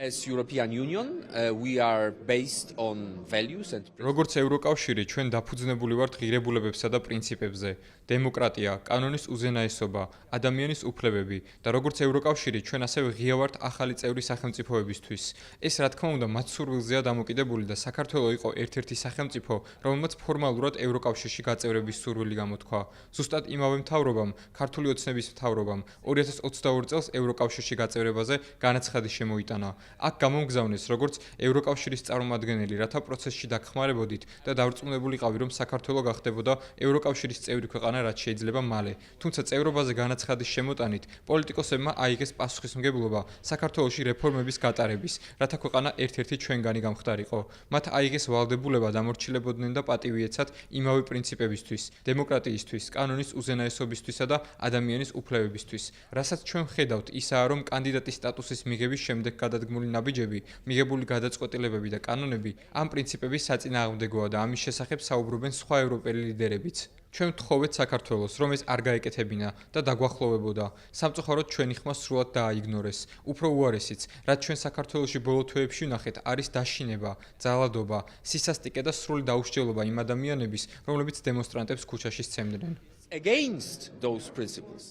As European Union, we are based on values and როგორც ევროკავშირი, ჩვენ დაფუძნებული ვართ ღირებულებებსა და პრინციპებზე: დემოკრატია, კანონის უზენაესობა, ადამიანის უფლებები და როგორც ევროკავშირი, ჩვენ ასევე ღია ვართ ახალი წევრი სახელმწიფოებისთვის. ეს რა თქმა უნდა მათ სურვილზეა დამოკიდებული და საქართველო იყო ერთ-ერთი სახელმწიფო, რომელმაც ფორმალურად ევროკავშირში გაწევრების სურვილი გამოთქვა. ზუსტად იმავე მთავრობამ, ქართული ოცნების მთავრობამ 2022 წელს ევროკავშირში გაწევრებაზე განაცხადი შემოიტანა. აქ გამომგზავნეს როგორც ევროკავშირის წარმომადგენელი, რათა პროცესში დაგხმარებოდით და დავრწმუნებულიყავი, რომ საქართველო გახდებოდა ევროკავშირის წევრი ქვეყანა რაც შეიძლება მალე. თუმცა წევრობაზე განაცხადის შემოტანით პოლიტიკოსებმა აიღეს პასუხისმგებლობა საქართველოში რეფორმების გატარების, რათა ქვეყანა ერთ-ერთი ჩვენგანი გამხდარიყო. მათ აიღეს ვალდებულება დამორჩილებოდნენ და პატივი ეცათ იმავე პრინციპებისთვის: დემოკრატიისთვის, კანონის უზენაესობისთვისა და ადამიანის უფლებებისთვის. რასაც ჩვენ ვხედავთ, ისაა, რომ კანდიდატის სტატუსის მიღების შემდეგ გადადგმული ნაბიჯები, მიღებული გადაწყვეტილებები და კანონები ამ პრინციპების საწინააღმდეგოა და ამის შესახებ საუბრობენ სხვა ევროპელი ლიდერებიც. ჩვენ ვთხოვეთ საქართველოს, რომ ეს არ გაეკეთებინა და დაგვახლოვებოდა. სამწუხაროდ ჩვენი ხმა სრულად დააიგნორეს. უფრო უარესიც, რაც ჩვენ საქართველოში ბოლო თვეებში ვნახეთ, არის დაშინება, ძალადობა, სისასტიკე და სრული დაუსჯელობა იმ ადამიანების, რომლებიც დემონსტრანტებს ქუჩაში სცემდნენ. against those principles.